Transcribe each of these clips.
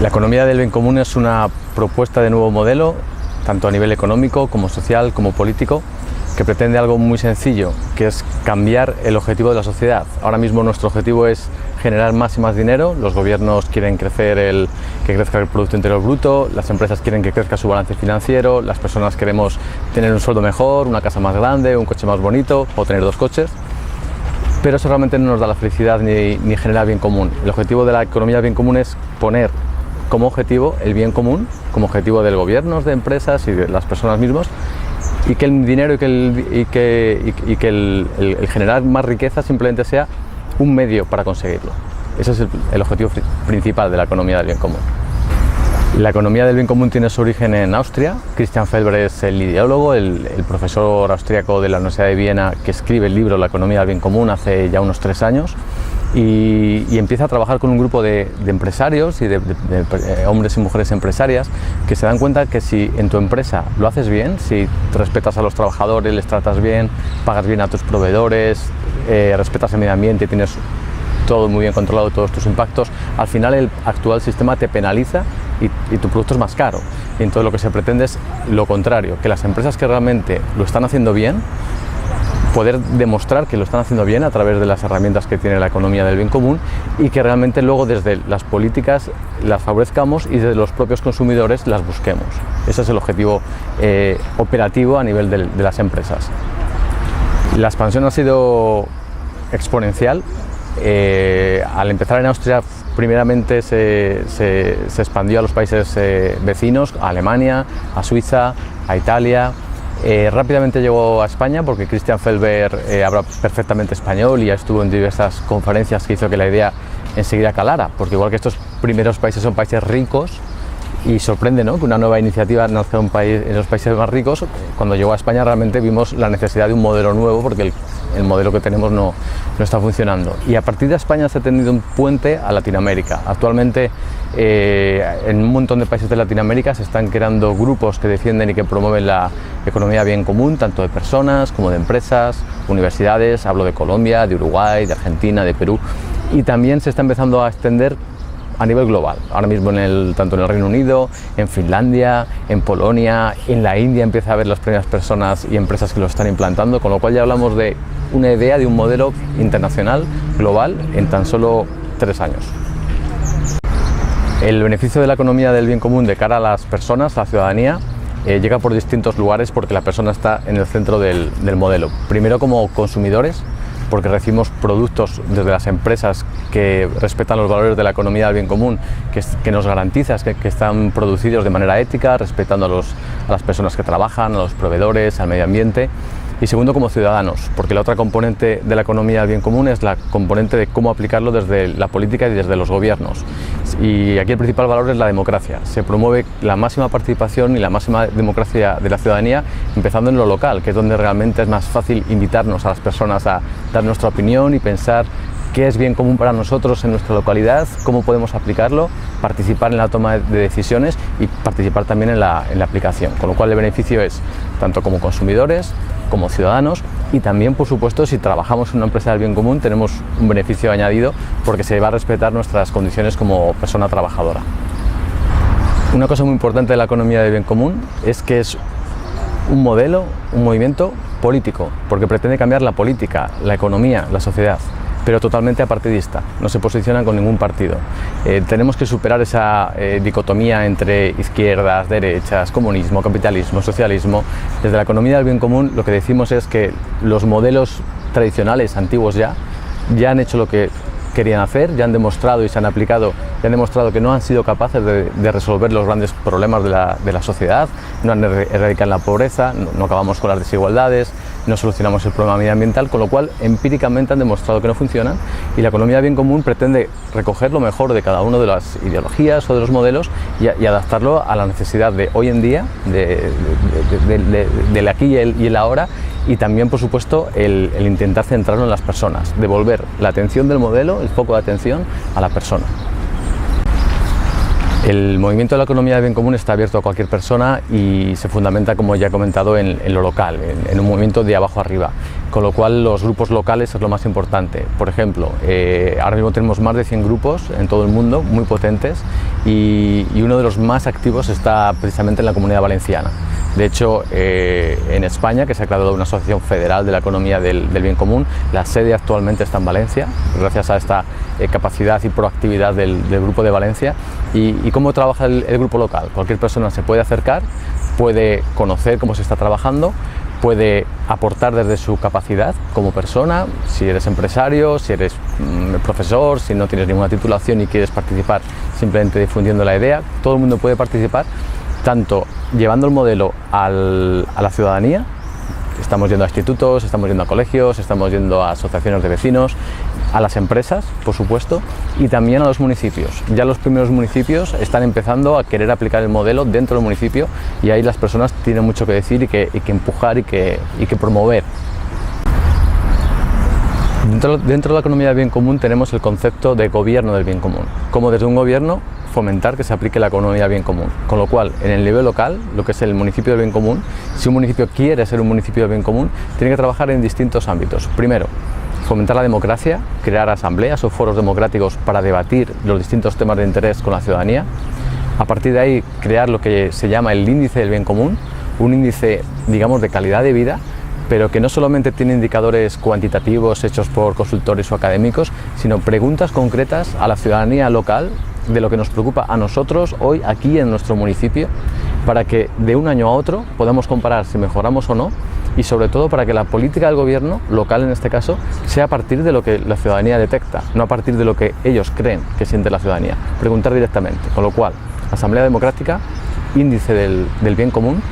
La economía del bien común es una propuesta de nuevo modelo, tanto a nivel económico como social como político, que pretende algo muy sencillo, que es cambiar el objetivo de la sociedad. Ahora mismo nuestro objetivo es generar más y más dinero, los gobiernos quieren que crezca el Producto Interior Bruto, las empresas quieren que crezca su balance financiero, las personas queremos tener un sueldo mejor, una casa más grande, un coche más bonito o tener 2 coches. Pero eso realmente no nos da la felicidad ni genera bien común. El objetivo de la economía del bien común es poner como objetivo el bien común, como objetivo del gobierno, de empresas y de las personas mismas, y que el dinero y que el generar más riqueza simplemente sea un medio para conseguirlo. Ese es el objetivo principal de la economía del bien común. La economía del bien común tiene su origen en Austria. Christian Felber es el ideólogo, el profesor austríaco de la Universidad de Viena que escribe el libro La economía del bien común hace ya unos 3 años y empieza a trabajar con un grupo de empresarios y de hombres y mujeres empresarias que se dan cuenta que si en tu empresa lo haces bien, si respetas a los trabajadores, les tratas bien, pagas bien a tus proveedores, respetas el medio ambiente, tienes todo muy bien controlado, todos tus impactos, al final el actual sistema te penaliza y tu producto es más caro. Y entonces lo que se pretende es lo contrario, que las empresas que realmente lo están haciendo bien, poder demostrar que lo están haciendo bien a través de las herramientas que tiene la economía del bien común y que realmente luego desde las políticas las favorezcamos y desde los propios consumidores las busquemos. Ese es el objetivo operativo a nivel de las empresas. La expansión ha sido exponencial. Al empezar en Austria, primeramente se expandió a los países vecinos, a Alemania, a Suiza, a Italia. Rápidamente llegó a España porque Christian Felber habla perfectamente español y ya estuvo en diversas conferencias que hizo que la idea enseguida calara, porque igual que estos primeros países son países ricos y sorprende, ¿no?, que una nueva iniciativa nazca en los países más ricos. Cuando llegó a España realmente vimos la necesidad de un modelo nuevo porque el modelo que tenemos no está funcionando. Y a partir de España se ha tenido un puente a Latinoamérica. Actualmente en un montón de países de Latinoamérica se están creando grupos que defienden y que promueven la economía bien común, tanto de personas como de empresas, universidades. Hablo de Colombia, de Uruguay, de Argentina, de Perú. Y también se está empezando a extender a nivel global. Ahora mismo tanto en el Reino Unido, en Finlandia, en Polonia, en la India empieza a haber las primeras personas y empresas que lo están implantando, con lo cual ya hablamos de una idea de un modelo internacional, global, en tan solo 3 años. El beneficio de la economía del bien común de cara a las personas, a la ciudadanía, llega por distintos lugares porque la persona está en el centro del modelo. Primero como consumidores, porque recibimos productos desde las empresas que respetan los valores de la economía del bien común, que nos garantiza que están producidos de manera ética, respetando a las personas que trabajan, a los proveedores, al medio ambiente. Y segundo, como ciudadanos, porque la otra componente de la economía del bien común es la componente de cómo aplicarlo desde la política y desde los gobiernos. Y aquí el principal valor es la democracia. Se promueve la máxima participación y la máxima democracia de la ciudadanía, empezando en lo local, que es donde realmente es más fácil invitarnos a las personas a dar nuestra opinión y pensar qué es bien común para nosotros en nuestra localidad, cómo podemos aplicarlo, participar en la toma de decisiones y participar también en la aplicación. Con lo cual el beneficio es tanto como consumidores, como ciudadanos y también, por supuesto, si trabajamos en una empresa del bien común tenemos un beneficio añadido porque se va a respetar nuestras condiciones como persona trabajadora. Una cosa muy importante de la economía del bien común es que es un modelo, un movimiento político, porque pretende cambiar la política, la economía, la sociedad, pero totalmente apartidista, no se posicionan con ningún partido. Tenemos que superar esa dicotomía entre izquierdas, derechas, comunismo, capitalismo, socialismo. Desde la economía del bien común lo que decimos es que los modelos tradicionales, antiguos ya han hecho lo que querían hacer, ya han demostrado y se han aplicado, ya han demostrado que no han sido capaces de resolver los grandes problemas de la sociedad, no han erradicado la pobreza, no acabamos con las desigualdades, no solucionamos el problema medioambiental, con lo cual empíricamente han demostrado que no funcionan y la economía del bien común pretende recoger lo mejor de cada una de las ideologías o de los modelos y adaptarlo a la necesidad de hoy en día, del aquí y el ahora, y también, por supuesto, el intentar centrarlo en las personas, devolver la atención del modelo, el foco de atención a la persona. El movimiento de la economía del bien común está abierto a cualquier persona y se fundamenta, como ya he comentado, en lo local, en un movimiento de abajo arriba, con lo cual los grupos locales es lo más importante. Por ejemplo, ahora mismo tenemos más de 100 grupos en todo el mundo, muy potentes, y uno de los más activos está precisamente en la Comunidad Valenciana. De hecho, en España, que se ha creado una asociación federal de la economía del bien común, la sede actualmente está en Valencia, gracias a esta capacidad y proactividad del Grupo de Valencia. ¿Y cómo trabaja el grupo local? Cualquier persona se puede acercar, puede conocer cómo se está trabajando, puede aportar desde su capacidad como persona, si eres empresario, si eres profesor, si no tienes ninguna titulación y quieres participar simplemente difundiendo la idea, todo el mundo puede participar, tanto llevando el modelo a la ciudadanía. Estamos yendo a institutos, estamos yendo a colegios, estamos yendo a asociaciones de vecinos, a las empresas, por supuesto, y también a los municipios. Ya los primeros municipios están empezando a querer aplicar el modelo dentro del municipio y ahí las personas tienen mucho que decir y que empujar y que promover. Dentro de la economía del bien común tenemos el concepto de gobierno del bien común, como desde un gobierno fomentar que se aplique la economía del bien común. Con lo cual, en el nivel local, lo que es el municipio del bien común, si un municipio quiere ser un municipio del bien común, tiene que trabajar en distintos ámbitos. Primero, fomentar la democracia, crear asambleas o foros democráticos para debatir los distintos temas de interés con la ciudadanía. A partir de ahí, crear lo que se llama el índice del bien común, un índice, digamos, de calidad de vida, pero que no solamente tiene indicadores cuantitativos hechos por consultores o académicos, sino preguntas concretas a la ciudadanía local de lo que nos preocupa a nosotros hoy aquí en nuestro municipio, para que de un año a otro podamos comparar si mejoramos o no, y sobre todo para que la política del gobierno local, en este caso, sea a partir de lo que la ciudadanía detecta, no a partir de lo que ellos creen que siente la ciudadanía. Preguntar directamente, con lo cual, asamblea democrática, índice del bien común,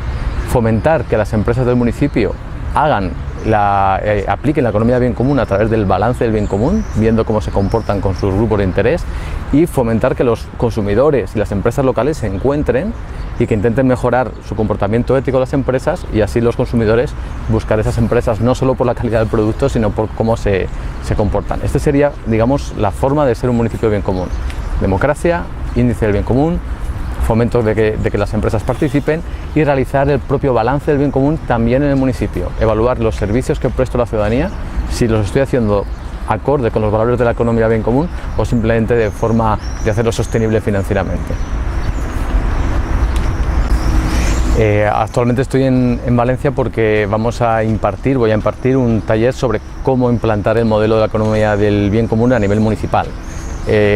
fomentar que las empresas del municipio apliquen la economía del bien común a través del balance del bien común, viendo cómo se comportan con sus grupos de interés, y fomentar que los consumidores y las empresas locales se encuentren y que intenten mejorar su comportamiento ético de las empresas, y así los consumidores buscar esas empresas no solo por la calidad del producto, sino por cómo se comportan. Esta sería, digamos, la forma de ser un municipio de bien común: democracia, índice del bien común, fomento de que las empresas participen, y realizar el propio balance del bien común también en el municipio, evaluar los servicios que presto a la ciudadanía, si los estoy haciendo acorde con los valores de la economía del bien común o simplemente de forma de hacerlo sostenible financieramente. Actualmente estoy en Valencia porque voy a impartir un taller sobre cómo implantar el modelo de la economía del bien común a nivel municipal.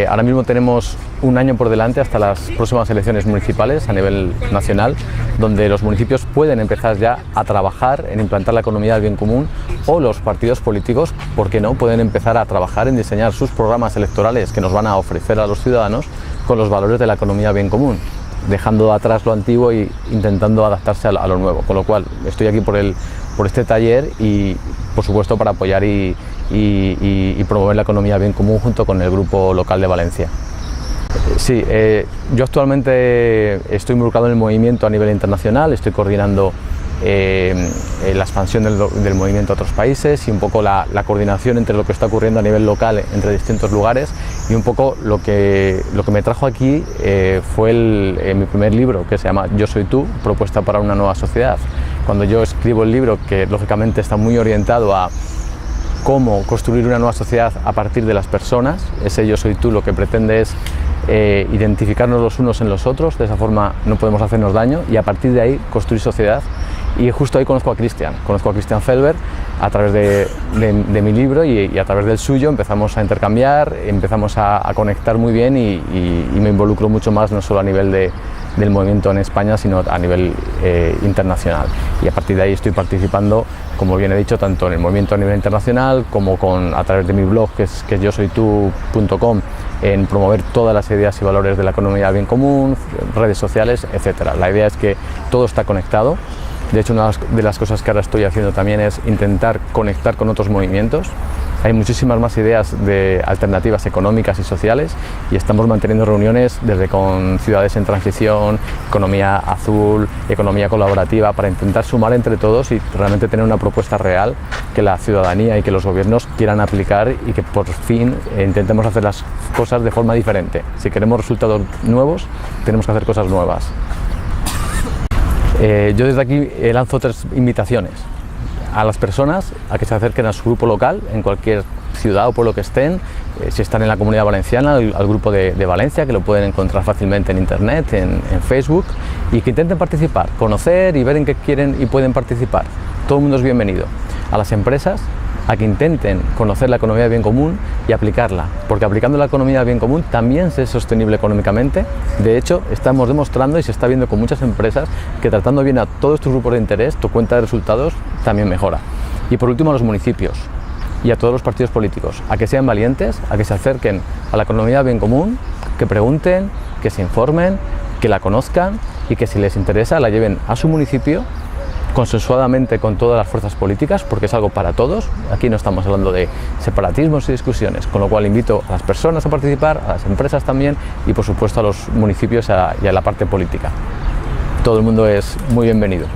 Ahora mismo tenemos un año por delante hasta las próximas elecciones municipales a nivel nacional, donde los municipios pueden empezar ya a trabajar en implantar la economía del bien común, o los partidos políticos, ¿por qué no?, pueden empezar a trabajar en diseñar sus programas electorales que nos van a ofrecer a los ciudadanos con los valores de la economía del bien común, dejando atrás lo antiguo e intentando adaptarse a lo nuevo. Con lo cual estoy aquí por este taller y, por supuesto, para apoyar y promover la economía bien común junto con el Grupo Local de Valencia. Sí, yo actualmente estoy involucrado en el movimiento a nivel internacional, estoy coordinando la expansión del movimiento a otros países y un poco la coordinación entre lo que está ocurriendo a nivel local entre distintos lugares, y un poco lo que me trajo aquí fue mi primer libro, que se llama Yo soy tú, propuesta para una nueva sociedad. Cuando yo escribo el libro, que lógicamente está muy orientado a cómo construir una nueva sociedad a partir de las personas, ese Yo soy tú lo que pretende es identificarnos los unos en los otros, de esa forma no podemos hacernos daño, y a partir de ahí construir sociedad. Y justo ahí conozco a Christian Felber a través de mi libro, y a través del suyo empezamos a intercambiar, empezamos a conectar muy bien, y me involucro mucho más, no solo a nivel del movimiento en España, sino a nivel internacional. Y a partir de ahí estoy participando, como bien he dicho, tanto en el movimiento a nivel internacional como a través de mi blog, que es yosoytu.com, en promover todas las ideas y valores de la economía del bien común, redes sociales, etc. La idea es que todo está conectado. De hecho, una de las cosas que ahora estoy haciendo también es intentar conectar con otros movimientos. Hay muchísimas más ideas de alternativas económicas y sociales, y estamos manteniendo reuniones desde con ciudades en transición, economía azul, economía colaborativa, para intentar sumar entre todos y realmente tener una propuesta real que la ciudadanía y que los gobiernos quieran aplicar, y que por fin intentemos hacer las cosas de forma diferente. Si queremos resultados nuevos, tenemos que hacer cosas nuevas. Yo desde aquí lanzo 3 invitaciones a las personas a que se acerquen a su grupo local en cualquier ciudad o pueblo que estén, si están en la Comunidad Valenciana, al grupo de Valencia, que lo pueden encontrar fácilmente en internet, en Facebook, y que intenten participar, conocer y ver en qué quieren y pueden participar. Todo el mundo es bienvenido. A las empresas, a que intenten conocer la economía de bien común y aplicarla, porque aplicando la economía de bien común también se es sostenible económicamente. De hecho, estamos demostrando y se está viendo con muchas empresas que tratando bien a todos tus grupos de interés, tu cuenta de resultados también mejora. Y por último, a los municipios y a todos los partidos políticos, a que sean valientes, a que se acerquen a la economía de bien común, que pregunten, que se informen, que la conozcan y que si les interesa la lleven a su municipio consensuadamente con todas las fuerzas políticas, porque es algo para todos. Aquí no estamos hablando de separatismos y discusiones, con lo cual invito a las personas a participar, a las empresas también y por supuesto a los municipios y a la parte política. Todo el mundo es muy bienvenido.